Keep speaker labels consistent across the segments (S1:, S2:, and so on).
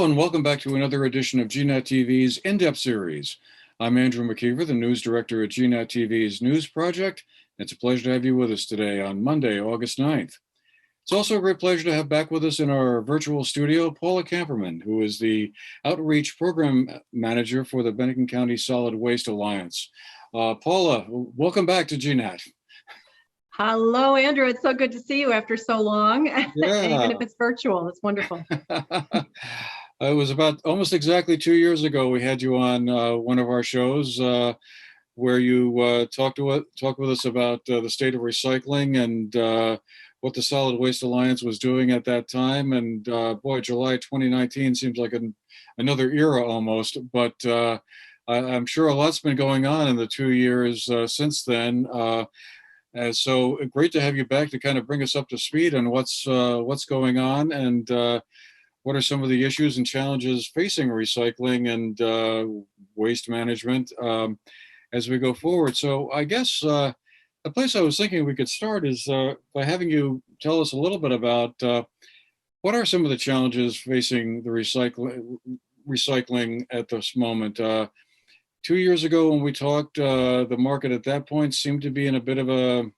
S1: Hello and welcome back to another edition of GNAT-TV's In-Depth series. I'm Andrew McKeever, the news director at GNAT-TV's News Project. It's a pleasure to have you with us today on Monday, August 9th. It's also a great pleasure to have back with us in our virtual studio, Paula Kamperman, who is the Outreach Program Manager for the Bennington County Solid Waste Alliance. Paula, welcome back to GNAT.
S2: Hello, Andrew. It's so good to see you after so long.
S1: Yeah.
S2: Even if it's virtual, it's wonderful.
S1: It was about almost exactly 2 years ago we had you on one of our shows where you talked with us about the state of recycling and what the Solid Waste Alliance was doing at that time. And boy, July 2019 seems like another era almost, but I'm sure a lot's been going on in the 2 years since then. So great to have you back to kind of bring us up to speed on what's going on and what are some of the issues and challenges facing recycling and waste management as we go forward. So I guess the place I was thinking we could start is by having you tell us a little bit about what are some of the challenges facing the recycling at this moment. 2 years ago when we talked, the market at that point seemed to be in a bit of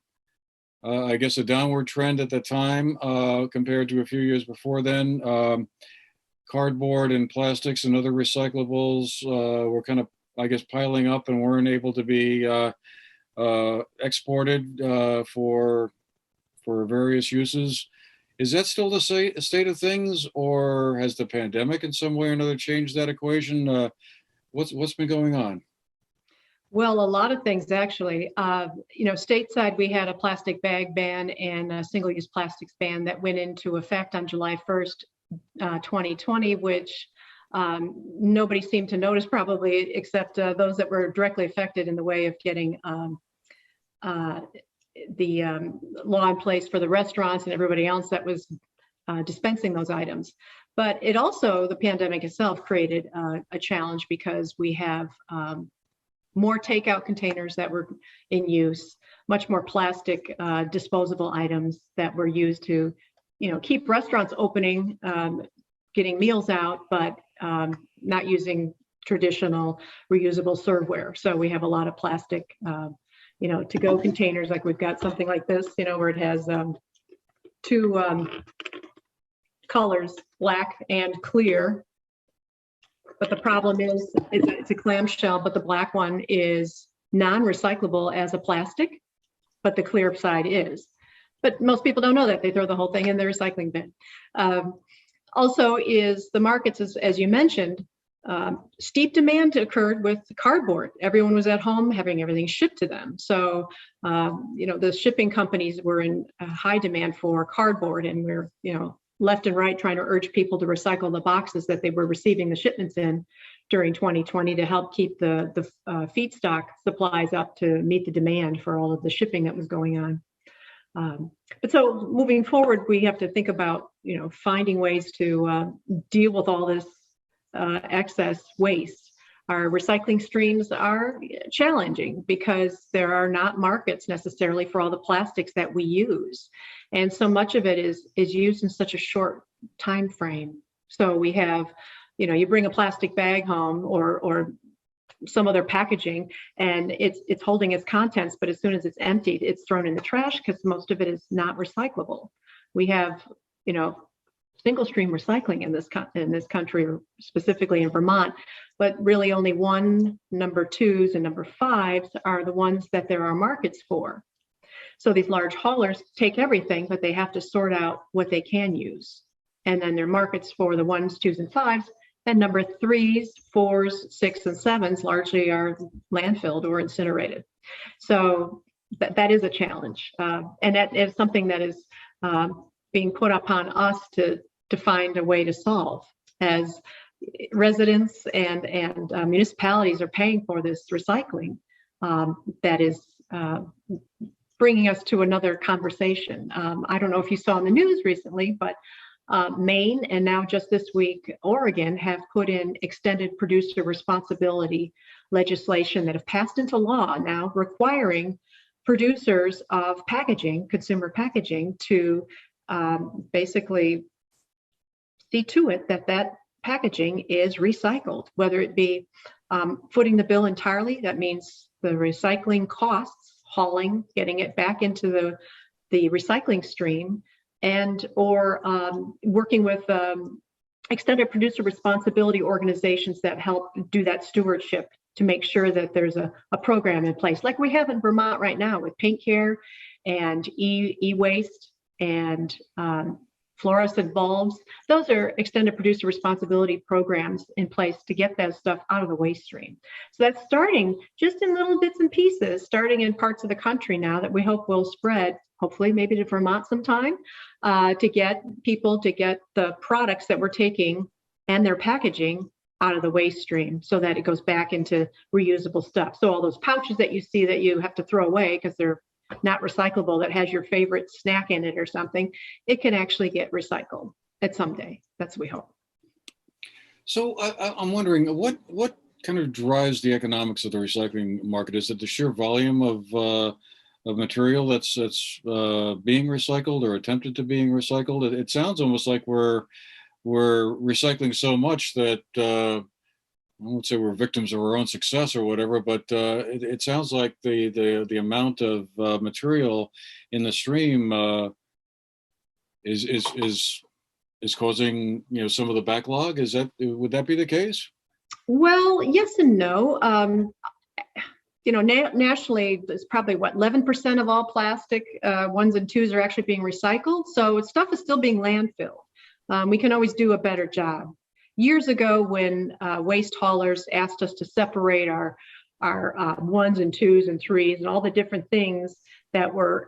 S1: I guess a downward trend at the time compared to a few years before then. Cardboard and plastics and other recyclables were kind of, I guess, piling up and weren't able to be exported for various uses. Is that still the state of things, or has the pandemic in some way or another changed that equation? What's been going on?
S2: Well, a lot of things actually. Stateside, we had a plastic bag ban and a single-use plastics ban that went into effect on July 1st, 2020, which nobody seemed to notice probably, except those that were directly affected in the way of getting the law in place for the restaurants and everybody else that was dispensing those items. But it also, the pandemic itself created a challenge because we have more takeout containers that were in use, much more plastic disposable items that were used to, keep restaurants opening, getting meals out, but not using traditional reusable serveware. So we have a lot of plastic, to-go containers. Like we've got something like this, where it has two colors, black and clear. But the problem is it's a clamshell, but the black one is non-recyclable as a plastic, but the clear side is. But most people don't know that. They throw the whole thing in the recycling bin. Also is the markets, as you mentioned, steep demand occurred with cardboard. Everyone was at home having everything shipped to them. So, the shipping companies were in high demand for cardboard, and we're, left and right trying to urge people to recycle the boxes that they were receiving the shipments in during 2020 to help keep the feedstock supplies up to meet the demand for all of the shipping that was going on. But so moving forward, we have to think about, finding ways to deal with all this excess waste. Our recycling streams are challenging because there are not markets necessarily for all the plastics that we use. And so much of it is used in such a short time frame. So we have, you bring a plastic bag home or some other packaging and it's holding its contents, but as soon as it's emptied, it's thrown in the trash because most of it is not recyclable. We have, single stream recycling in this country, specifically in Vermont, but really only number 2s and number 5s are the ones that there are markets for. So these large haulers take everything, but they have to sort out what they can use. And then there are markets for the 1s, 2s, and 5s, and number 3s, 4s, 6s, and 7s largely are landfilled or incinerated. So that is a challenge. And that is something that is being put upon us to find a way to solve, as residents and municipalities are paying for this recycling. That is bringing us to another conversation. I don't know if you saw in the news recently, but Maine and now just this week, Oregon have put in extended producer responsibility legislation that have passed into law now, requiring producers of packaging, consumer packaging, to basically see to it that packaging is recycled, whether it be footing the bill entirely. That means the recycling costs, hauling, getting it back into the recycling stream, and or working with extended producer responsibility organizations that help do that stewardship to make sure that there's a program in place, like we have in Vermont right now with paint care and e-waste and fluorescent bulbs. Those are extended producer responsibility programs in place to get that stuff out of the waste stream. So that's starting just in little bits and pieces, starting in parts of the country now that we hope will spread, hopefully maybe to Vermont sometime, to get people to get the products that we're taking and their packaging out of the waste stream so that it goes back into reusable stuff. So all those pouches that you see that you have to throw away because they're not recyclable, that has your favorite snack in it or something, it can actually get recycled at some day. That's what we hope.
S1: So I'm wondering what kind of drives the economics of the recycling market? Is it the sheer volume of material that's being recycled or attempted to being recycled? It sounds almost like we're recycling so much that I won't say we're victims of our own success or whatever, but it sounds like the amount of material in the stream is causing some of the backlog. Would that be the case?
S2: Well, yes and no. Nationally, there's probably 11% of all plastic ones and twos are actually being recycled. So stuff is still being landfilled. We can always do a better job. Years ago, when waste haulers asked us to separate our ones and twos and threes and all the different things that were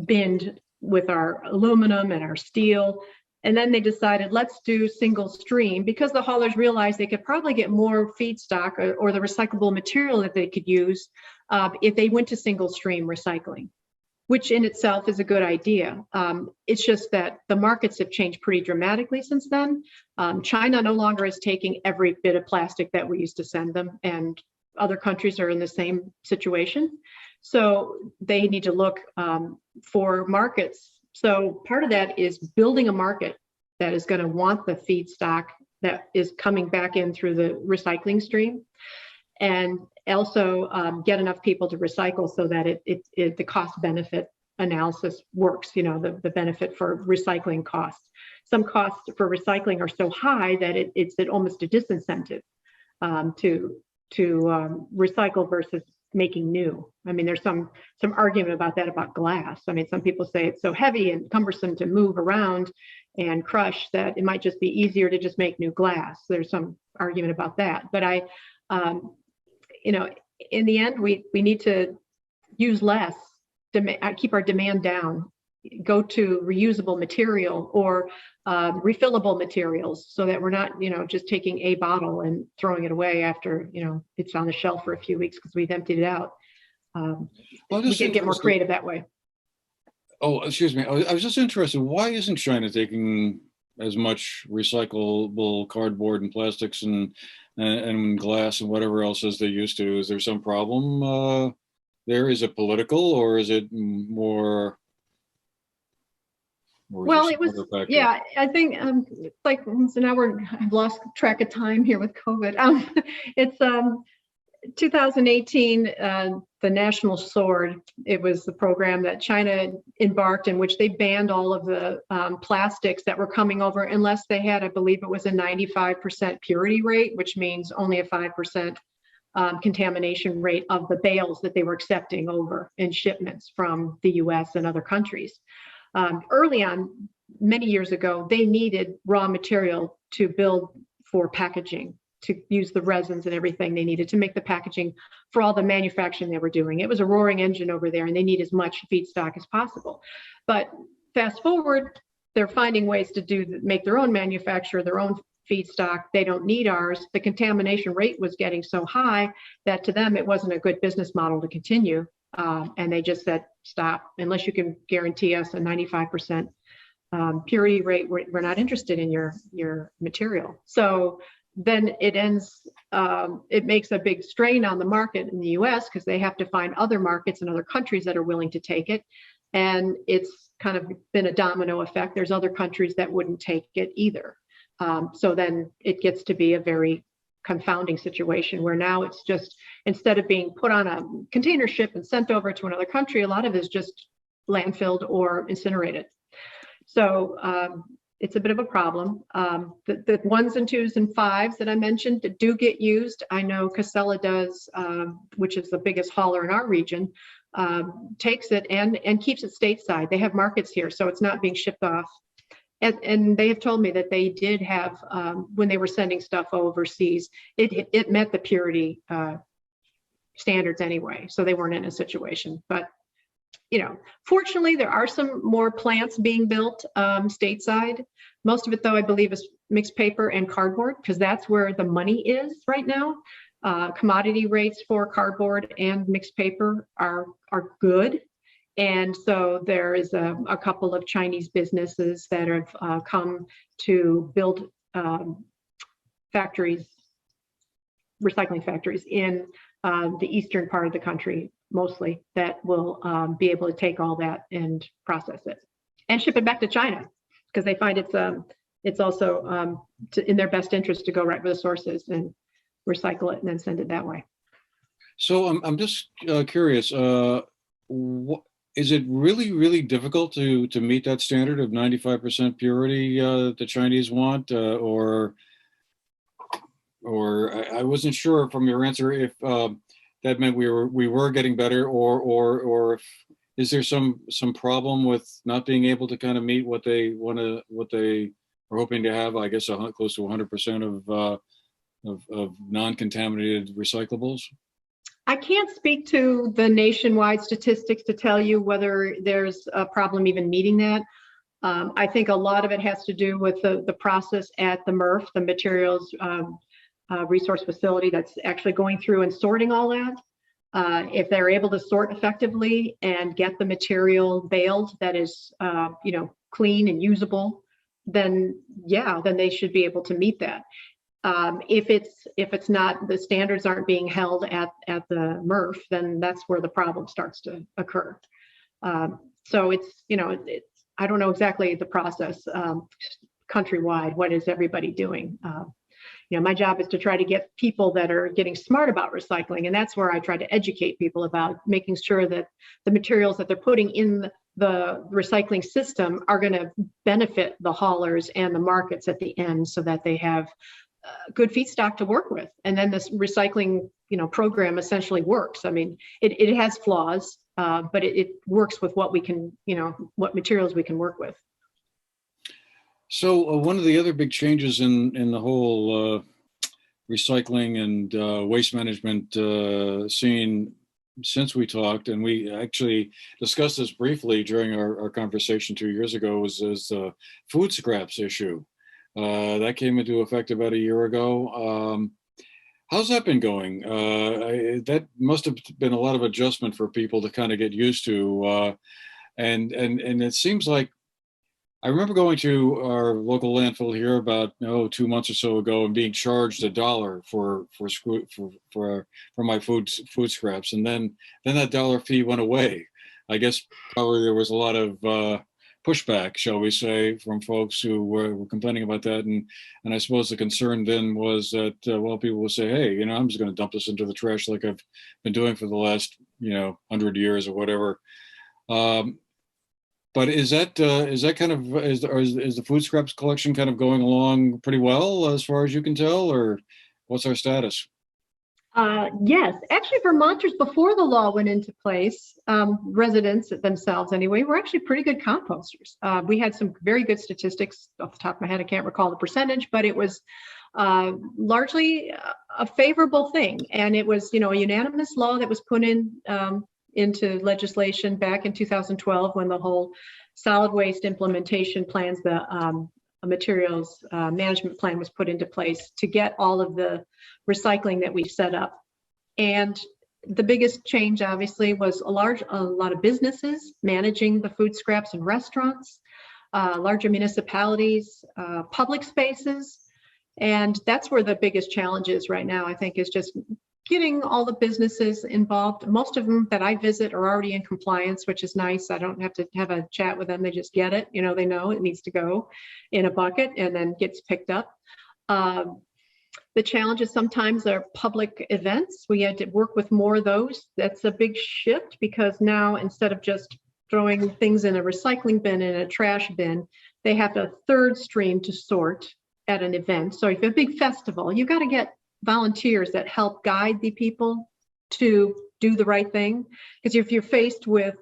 S2: binned with our aluminum and our steel, and then they decided, let's do single stream, because the haulers realized they could probably get more feedstock or the recyclable material that they could use if they went to single stream recycling, which in itself is a good idea. It's just that the markets have changed pretty dramatically since then. China no longer is taking every bit of plastic that we used to send them, and other countries are in the same situation. So they need to look for markets. So part of that is building a market that is going to want the feedstock that is coming back in through the recycling stream, and also get enough people to recycle so that the cost benefit analysis works, the benefit for recycling costs. Some costs for recycling are so high that it's almost a disincentive to recycle versus making new. I mean, there's some argument about that about glass. I mean, some people say it's so heavy and cumbersome to move around and crush that it might just be easier to just make new glass. There's some argument about that. But in the end, we need to use less, keep our demand down, go to reusable material or refillable materials so that we're not, just taking a bottle and throwing it away after, it's on the shelf for a few weeks because we've emptied it out. We can get more creative that way.
S1: Oh, excuse me. I was just interested. Why isn't China taking as much recyclable cardboard and plastics and glass and whatever else as they used to? Is there some problem there? Is it political or is it more?
S2: Well, it was, yeah, I think so now I've lost track of time here with COVID. It's 2018, the National Sword. It was the program that China embarked in, which they banned all of the plastics that were coming over unless they had, I believe it was a 95% purity rate, which means only a 5% contamination rate of the bales that they were accepting over in shipments from the US and other countries. Early on, many years ago, they needed raw material to build for packaging, to use the resins and everything they needed to make the packaging for all the manufacturing they were doing. It was a roaring engine over there, and they need as much feedstock as possible. But fast forward, they're finding ways to make their own manufacture, their own feedstock. They don't need ours. The contamination rate was getting so high that to them, it wasn't a good business model to continue. And they just said, stop, unless you can guarantee us a 95% purity rate, we're not interested in your material. So then it makes a big strain on the market in the US because they have to find other markets and other countries that are willing to take it. And it's kind of been a domino effect. There's other countries that wouldn't take it either. So then it gets to be a very confounding situation where now it's just, instead of being put on a container ship and sent over to another country, a lot of it is just landfilled or incinerated. So it's a bit of a problem. The 1s and 2s and 5s that I mentioned that do get used, I know Casella does, which is the biggest hauler in our region, takes it and keeps it stateside. They have markets here, so it's not being shipped off. And they have told me that they did have, when they were sending stuff overseas, it met the purity standards anyway, so they weren't in a situation. But fortunately, there are some more plants being built stateside. Most of it, though, I believe, is mixed paper and cardboard, because that's where the money is right now. Commodity rates for cardboard and mixed paper are good. And so there is a couple of Chinese businesses that have come to build factories, recycling factories in the eastern part of the country, mostly, that will be able to take all that and process it and ship it back to China, because they find it's also in their best interest to go right where the source is and recycle it and then send it that way.
S1: So I'm just curious, is it really difficult to meet that standard of 95% purity that the Chinese want, or I wasn't sure from your answer if that meant we were getting better, or if, is there some problem with not being able to kind of meet what they are hoping to have? I guess close to 100% of non-contaminated recyclables.
S2: I can't speak to the nationwide statistics to tell you whether there's a problem even meeting that. I think a lot of it has to do with the process at the MRF, the materials resource facility, that's actually going through and sorting all that. If they're able to sort effectively and get the material baled that is clean and usable, then then they should be able to meet that. If it's not, the standards aren't being held at the MRF, then that's where the problem starts to occur. So it's I don't know exactly the process countrywide. What is everybody doing? My job is to try to get people that are getting smart about recycling, and that's where I try to educate people about making sure that the materials that they're putting in the recycling system are going to benefit the haulers and the markets at the end, so that they have good feedstock to work with. And then this recycling program essentially works. I mean, it has flaws, but it works with what we can, what materials we can work with.
S1: So one of the other big changes in the whole recycling and waste management scene since we talked, and we actually discussed this briefly during our conversation 2 years ago, was the food scraps issue. That came into effect about a year ago. How's that been going? That must have been a lot of adjustment for people to kind of get used to. And it seems like, I remember going to our local landfill here about 2 months or so ago and being charged $1 for my food scraps, and then that dollar fee went away. I guess probably there was a lot of pushback, shall we say, from folks who were complaining about that, and I suppose the concern then was that people will say, hey, I'm just going to dump this into the trash like I've been doing for the last 100 years or whatever. But is that kind of, is the food scraps collection kind of going along pretty well as far as you can tell, or what's our status?
S2: Yes, actually, Vermonters, before the law went into place, residents themselves anyway, were actually pretty good composters. We had some very good statistics. Off the top of my head, I can't recall the percentage, but it was largely a favorable thing. And it was, a unanimous law that was put into legislation back in 2012 when the whole solid waste implementation plans, the materials management plan was put into place to get all of the recycling that we set up. And the biggest change, obviously, was a lot of businesses managing the food scraps in restaurants, larger municipalities, public spaces. And that's where the biggest challenge is right now, I think, is just getting all the businesses involved. Most of them that I visit are already in compliance, which is nice. I don't have to have a chat with them. They just get it. You know, they know it needs to go in a bucket and then gets picked up. The challenges sometimes are public events. We had to work with more of those. That's a big shift because now instead of just throwing things in a recycling bin and a trash bin, they have a third stream to sort at an event. So if you have a big festival, you got to get volunteers that help guide the people to do the right thing. Because if you're faced with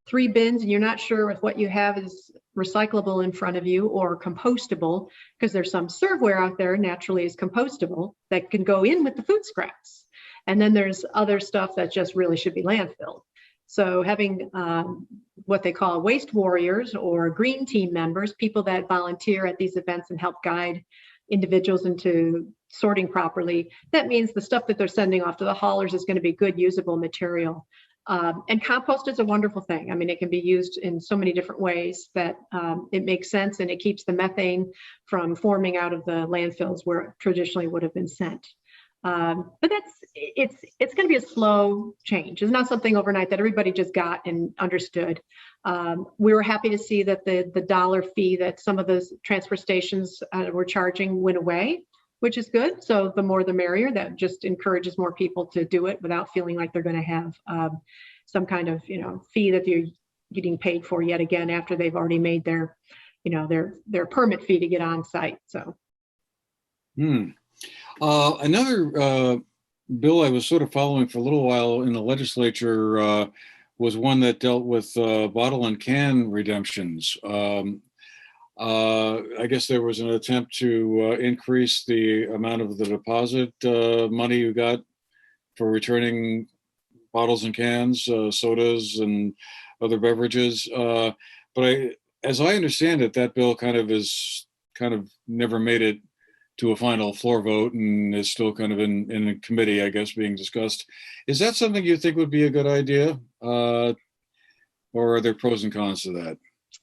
S2: 3 bins and you're not sure if what you have is recyclable in front of you or compostable, because there's some serveware out there naturally is compostable that can go in with the food scraps. And then there's other stuff that just really should be landfilled. So having what they call waste warriors or green team members, people that volunteer at these events and help guide individuals into sorting properly, that means the stuff that they're sending off to the haulers is going to be good usable material. And compost is a wonderful thing. I mean, it can be used in so many different ways that it makes sense, and it keeps the methane from forming out of the landfills where it traditionally would have been sent. But it's going to be a slow change. It's not something overnight that everybody just got and understood. We were happy to see that the dollar fee that some of those transfer stations were charging went away, which is good. So the more the merrier. That just encourages more people to do it without feeling like they're going to have some kind of fee that they're getting paid for yet again after they've already made their their permit fee to get on site. So.
S1: Another bill I was sort of following for a little while in the legislature was one that dealt with bottle and can redemptions. I guess there was an attempt to increase the amount of the deposit money you got for returning bottles and cans, sodas and other beverages. But as I understand it, that bill kind of never made it to a final floor vote and is still kind of in a committee, I guess, being discussed. Is that something you think would be a good idea? Or are there pros and cons to that?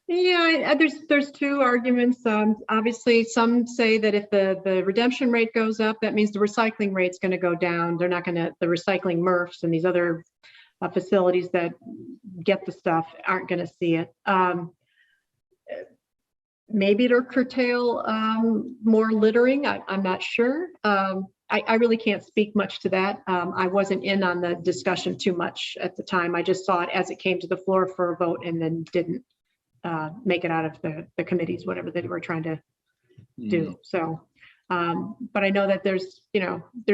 S2: Yeah, there's 2 arguments. Obviously, some say that if the redemption rate goes up, that means the recycling rate's going to go down. They're not going to, the recycling MRFs and these other facilities that get the stuff aren't going to see it. Maybe it'll curtail more littering. I'm not sure. I really can't speak much to that. I wasn't in on the discussion too much at the time. I just saw it as it came to the floor for a vote and then didn't make it out of the committees, whatever they were trying to do. So, but I know that there's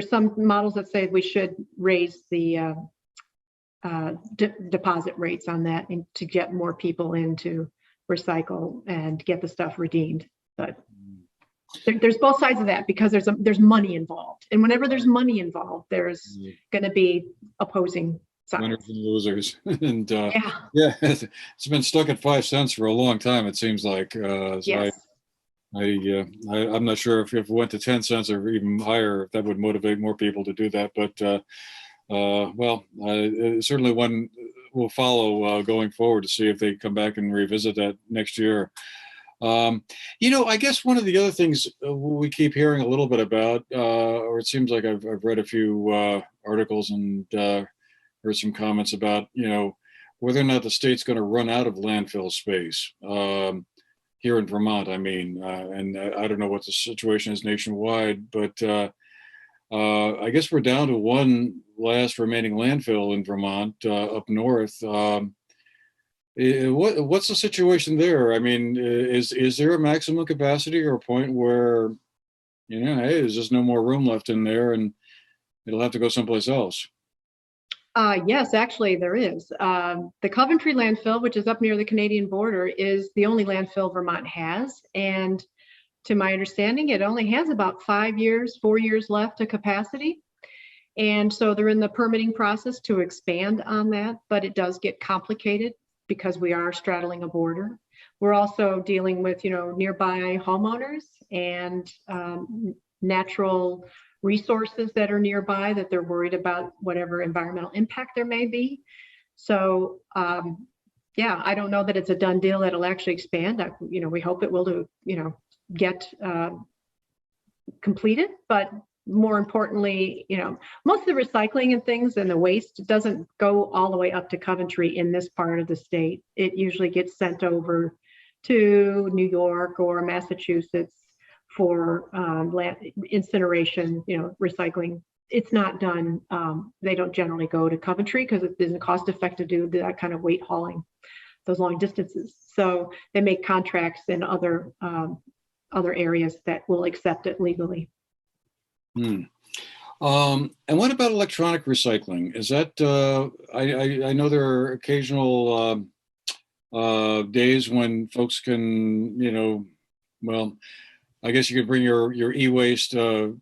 S2: some models that say we should raise the deposit rates on that and to get more people into recycle and get the stuff redeemed. But there's both sides of that because there's money involved, and whenever there's money involved, there's going to be opposing sides.
S1: Winners and losers. And yeah, it's been stuck at 5 cents for a long time, it seems like. So
S2: yes.
S1: I'm not sure if it went to 10 cents or even higher, if that would motivate more people to do that. But well, certainly one will follow going forward to see if they come back and revisit that next year. I guess one of the other things we keep hearing a little bit about, or it seems like I've read a few articles and heard some comments about, whether or not the state's going to run out of landfill space here in Vermont. I mean, and I don't know what the situation is nationwide, but I guess we're down to one last remaining landfill in Vermont up north. What's the situation there? I mean, is there a maximum capacity or a point where, hey, there's just no more room left in there and it'll have to go someplace else?
S2: Yes, actually there is. The Coventry landfill, which is up near the Canadian border, is the only landfill Vermont has. And to my understanding, it only has about 4 years left of capacity. And so they're in the permitting process to expand on that, but it does get complicated because we are straddling a border. We're also dealing with, nearby homeowners and natural resources that are nearby that they're worried about whatever environmental impact there may be. So, yeah, I don't know that it's a done deal that it'll actually expand. We hope it will get completed, but more importantly, most of the recycling and things and the waste doesn't go all the way up to Coventry in this part of the state. It usually gets sent over to New York or Massachusetts for incineration, recycling. It's not done. They don't generally go to Coventry because it isn't cost effective to do that kind of weight hauling, those long distances. So they make contracts in other areas that will accept it legally.
S1: And what about electronic recycling? Is that, I know there are occasional days when folks can, well, I guess you could bring your e-waste to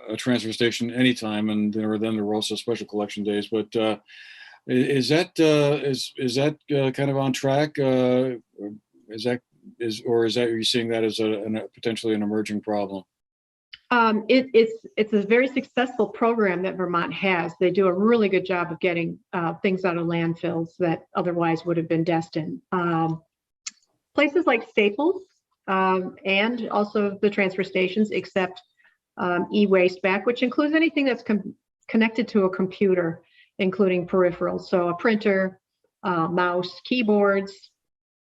S1: a transfer station anytime, and then there are also special collection days. But is that kind of on track? Are you seeing that as a potentially an emerging problem?
S2: It's a very successful program that Vermont has. They do a really good job of getting things out of landfills that otherwise would have been destined. Places like Staples and also the transfer stations accept e-waste back, which includes anything that's connected to a computer, including peripherals. So a printer, mouse, keyboards,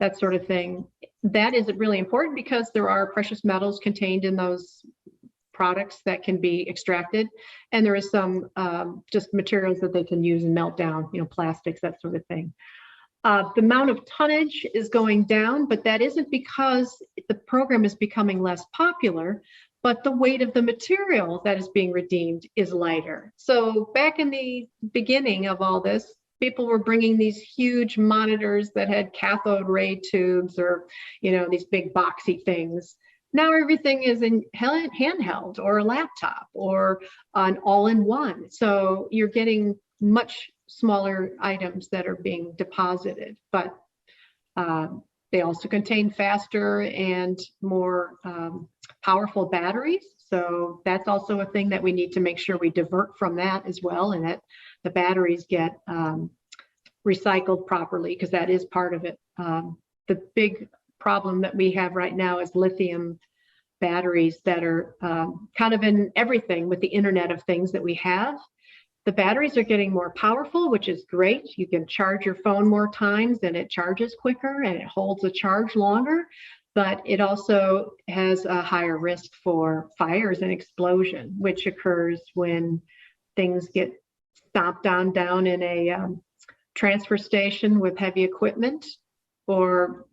S2: that sort of thing. That is really important because there are precious metals contained in those products that can be extracted, and there is some just materials that they can use and melt down, plastics, that sort of thing. The amount of tonnage is going down, but that isn't because the program is becoming less popular, but the weight of the material that is being redeemed is lighter. So back in the beginning of all this, people were bringing these huge monitors that had cathode ray tubes or, these big boxy things. Now everything is in handheld or a laptop or an all-in-one. So you're getting much smaller items that are being deposited, but they also contain faster and more powerful batteries. So that's also a thing that we need to make sure we divert from that as well, and that the batteries get recycled properly, because that is part of it. The big problem that we have right now is lithium batteries that are kind of in everything with the Internet of Things that we have. The batteries are getting more powerful, which is great. You can charge your phone more times and it charges quicker and it holds a charge longer, but it also has a higher risk for fires and explosion, which occurs when things get stomped down in a transfer station with heavy equipment, or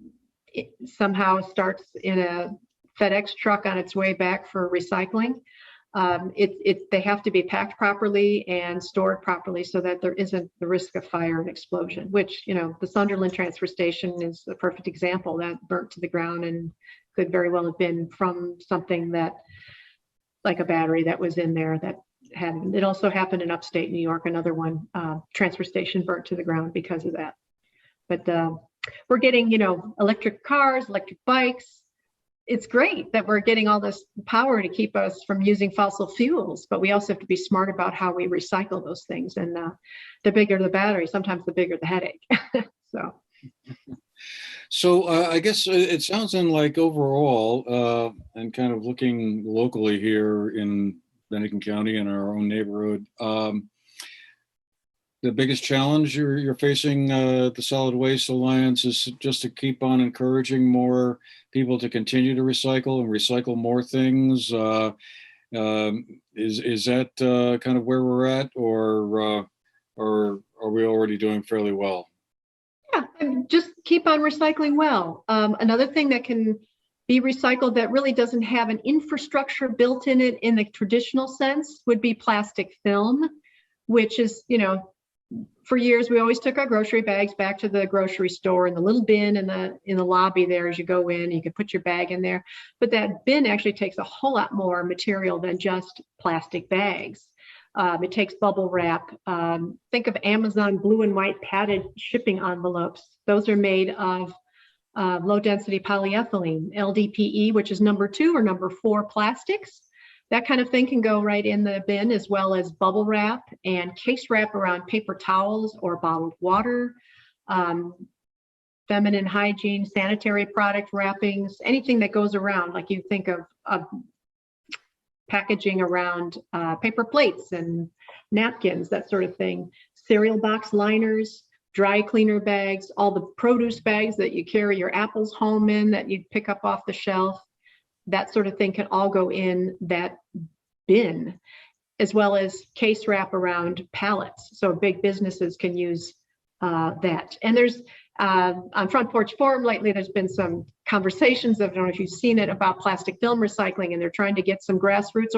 S2: it somehow starts in a FedEx truck on its way back for recycling. They have to be packed properly and stored properly so that there isn't the risk of fire and explosion, which, the Sunderland transfer station is a perfect example. That burnt to the ground and could very well have been from something that, like a battery that was in there that had. It also happened in upstate New York, another one, transfer station burnt to the ground because of that. But we're getting, electric cars, electric bikes. It's great that we're getting all this power to keep us from using fossil fuels, but we also have to be smart about how we recycle those things. And the bigger the battery, sometimes the bigger the headache.
S1: So I guess it sounds like overall, and kind of looking locally here in Bennington County in our own neighborhood, the biggest challenge you're facing the Solid Waste Alliance is just to keep on encouraging more people to continue to recycle and recycle more things. Is that kind of where we're at, or are we already doing fairly well?
S2: Yeah, and just keep on recycling well. Another thing that can be recycled that really doesn't have an infrastructure built in it in the traditional sense would be plastic film, which is, for years, we always took our grocery bags back to the grocery store in the little bin in the lobby there as you go in. You could put your bag in there, but that bin actually takes a whole lot more material than just plastic bags. It takes bubble wrap. Think of Amazon blue and white padded shipping envelopes. Those are made of low density polyethylene, LDPE, which is number 2 or number 4 plastics. That kind of thing can go right in the bin, as well as bubble wrap and case wrap around paper towels or bottled water, feminine hygiene, sanitary product wrappings, anything that goes around, like you think of packaging around paper plates and napkins, that sort of thing, cereal box liners, dry cleaner bags, all the produce bags that you carry your apples home in that you pick up off the shelf, that sort of thing can all go in that bin, as well as case wrap around pallets. So big businesses can use that. And there's on Front Porch Forum lately, there's been some conversations, I don't know if you've seen it, about plastic film recycling, and they're trying to get some grassroots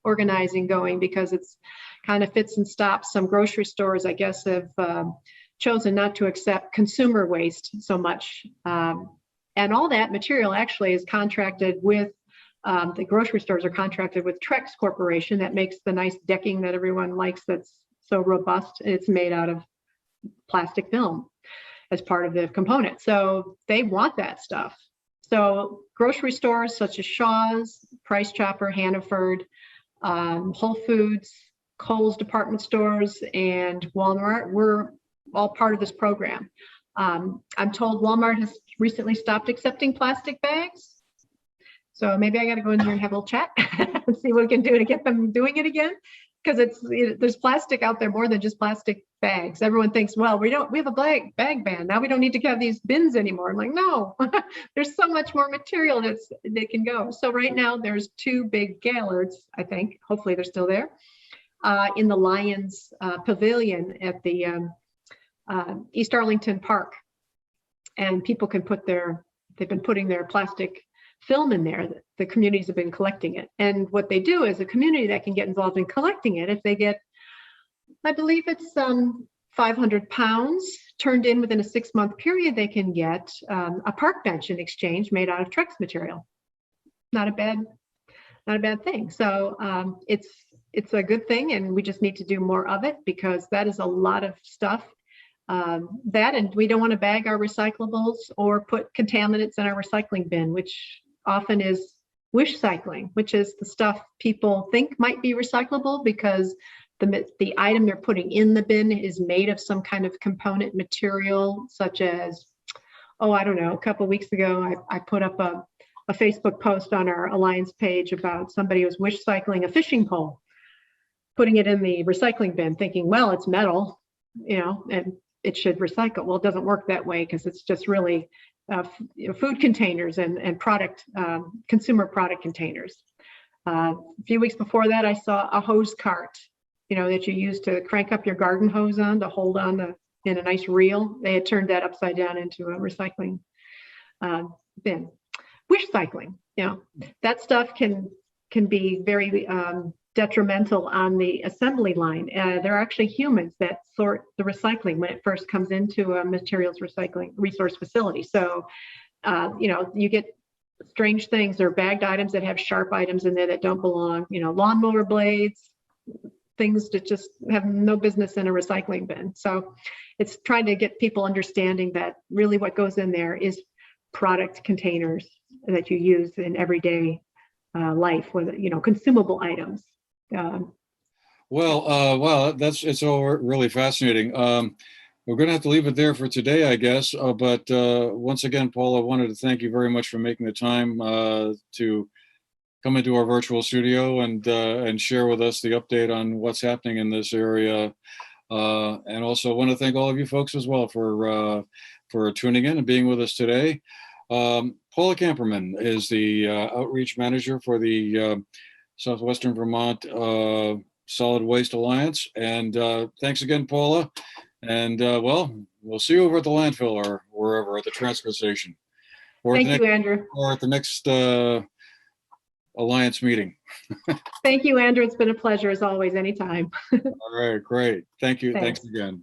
S2: organizing going because it's kind of fits and stops. Some grocery stores, I guess, have chosen not to accept consumer waste so much. And all that material actually is contracted with, the grocery stores are contracted with Trex Corporation that makes the nice decking that everyone likes that's so robust. It's made out of plastic film as part of the component. So they want that stuff. So grocery stores such as Shaw's, Price Chopper, Hannaford, Whole Foods, Kohl's department stores, and Walmart, we're all part of this program. I'm told Walmart has recently stopped accepting plastic bags. So maybe I got to go in there and have a little chat and see what we can do to get them doing it again. Because there's plastic out there more than just plastic bags. Everyone thinks, well, we have a bag ban. Now we don't need to have these bins anymore. I'm like, no, there's so much more material that can go. So right now there's 2 big gallards, I think, hopefully they're still there, in the Lions Pavilion at the East Arlington Park. And people can they've been putting their plastic film in there. The communities have been collecting it. And what they do is a community that can get involved in collecting it, if they get, I believe it's 500 pounds turned in within a 6-month period, they can get a park bench in exchange made out of Trex material. Not a bad thing. So it's a good thing, and we just need to do more of it because that is a lot of stuff. And we don't want to bag our recyclables or put contaminants in our recycling bin, which often is wish cycling, which is the stuff people think might be recyclable because the item they're putting in the bin is made of some kind of component material, such as, I don't know, a couple of weeks ago, I put up a Facebook post on our Alliance page about somebody who was wish cycling a fishing pole, putting it in the recycling bin, thinking, well, it's metal, and it should recycle. Well, it doesn't work that way because it's just really food containers and product, consumer product containers. A few weeks before that, I saw a hose cart, that you use to crank up your garden hose on to hold on in a nice reel. They had turned that upside down into a recycling bin. Wish cycling, that stuff can be very detrimental on the assembly line. There are actually humans that sort the recycling when it first comes into a materials recycling resource facility. So, you get strange things or bagged items that have sharp items in there that don't belong, lawnmower blades, things that just have no business in a recycling bin. So it's trying to get people understanding that really what goes in there is product containers that you use in everyday life, with consumable items.
S1: Well, it's all really fascinating. We're going to have to leave it there for today, I guess. But once again, Paula, I wanted to thank you very much for making the time to come into our virtual studio and share with us the update on what's happening in this area. And also want to thank all of you folks as well for tuning in and being with us today. Paula Kamperman is the outreach manager for the Southwestern Vermont Solid Waste Alliance. And thanks again, Paula. And we'll see you over at the landfill or wherever, at the transfer station.
S2: Thank you, Andrew.
S1: Or at the next Alliance meeting.
S2: Thank you, Andrew. It's been a pleasure as always, anytime.
S1: All right, great. Thank you.
S2: Thanks
S1: Thanks again.